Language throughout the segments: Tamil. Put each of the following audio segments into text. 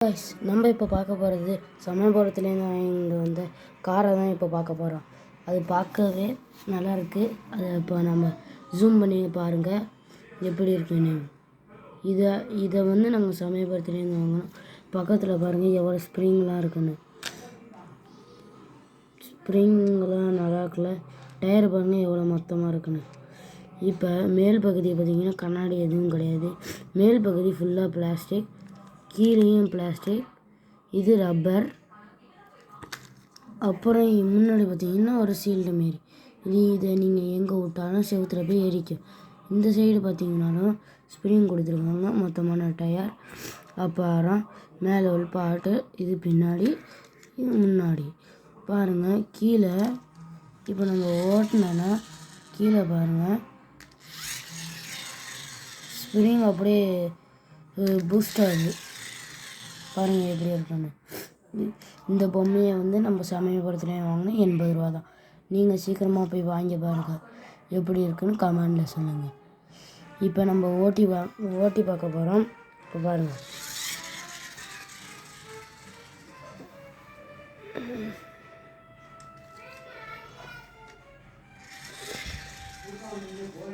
கைஸ், நம்ம இப்போ பார்க்க போகிறது சமயபுரத்துலேருந்து வாங்கிட்டு வந்த காரை தான் இப்போ பார்க்க போகிறோம். அது பார்க்கவே நல்லா இருக்குது. அதை இப்போ நம்ம ஜூம் பண்ணி பாருங்கள் எப்படி இருக்குன்னு. இதை வந்து நாங்கள் சமயபுரத்துலேருந்து வாங்கினோம். பக்கத்தில் பாருங்கள் எவ்வளோ ஸ்ப்ரிங்லாம் இருக்குன்னு. ஸ்ப்ரிங்லாம் நல்லா இருக்குல்ல. டயர் பாருங்கள் எவ்வளோ மொத்தமாக இருக்குன்னு. இப்போ மேல் பகுதி பார்த்திங்கன்னா கண்ணாடி எதுவும் கிடையாது. மேல் பகுதி ஃபுல்லாக பிளாஸ்டிக், கீழேயும் பிளாஸ்டிக், இது ரப்பர். அப்புறம் முன்னாடி பார்த்தீங்கன்னா ஒரு சீல்டு மாரி இதை நீங்கள் எங்கே விட்டாலும் செவுத்துல போய் எரிக்கும். இந்த சைடு பார்த்தீங்கன்னாலும் ஸ்ப்ரிங் கொடுத்துருக்காங்க, மொத்தமான டயர். அப்புறம் மேலே ஒரு பாட்டு, இது பின்னாடி, இது முன்னாடி பாருங்கள். கீழே இப்போ நம்ம ஓட்டினோன்னா கீழே பாருங்கள் ஸ்ப்ரிங் அப்படியே பூஸ்ட் ஆகுது. பாருங்கள் எப்படி இருக்குன்னு. இந்த பொம்மையை வந்து நம்ம சமயபுரத்துலேயே வாங்கினா 80 ரூபா தான். நீங்கள் சீக்கிரமாக போய் வாங்கி பாருங்கள் எப்படி இருக்குன்னு கமெண்டில் சொல்லுங்கள். இப்போ நம்ம ஓட்டி பார்க்க போகிறோம். இப்போ பாருங்கள்.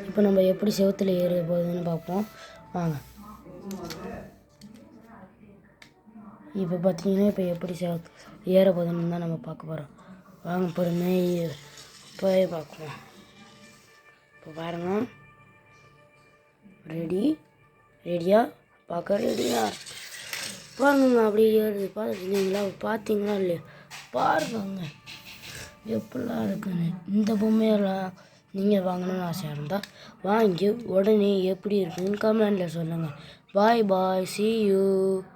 இப்போ நம்ம எப்படி செவுத்துல ஏற போகுதுன்னு பார்ப்போம் வாங்க. இப்போ பார்த்தீங்கன்னா இப்போ எப்படி ஏற போகுதுன்னு தான் நம்ம பார்க்க போகிறோம். வாங்க பொறுமையாக போய் பார்க்கலாம். இப்போ பாருங்கள். ரெடியா பார்க்க ரெடியா பாருங்க. அப்படியே ஏறுது பார்த்தீங்களா இல்லையா? பாருங்க எப்படிலாம் இருக்குன்னு. இந்த பொம்மையெல்லாம் நீங்கள் வாங்கணும்னு ஆசையாக இருந்தால் வாங்கி உடனே எப்படி இருக்குன்னு கமெண்டில் சொல்லுங்கள். பாய், see you.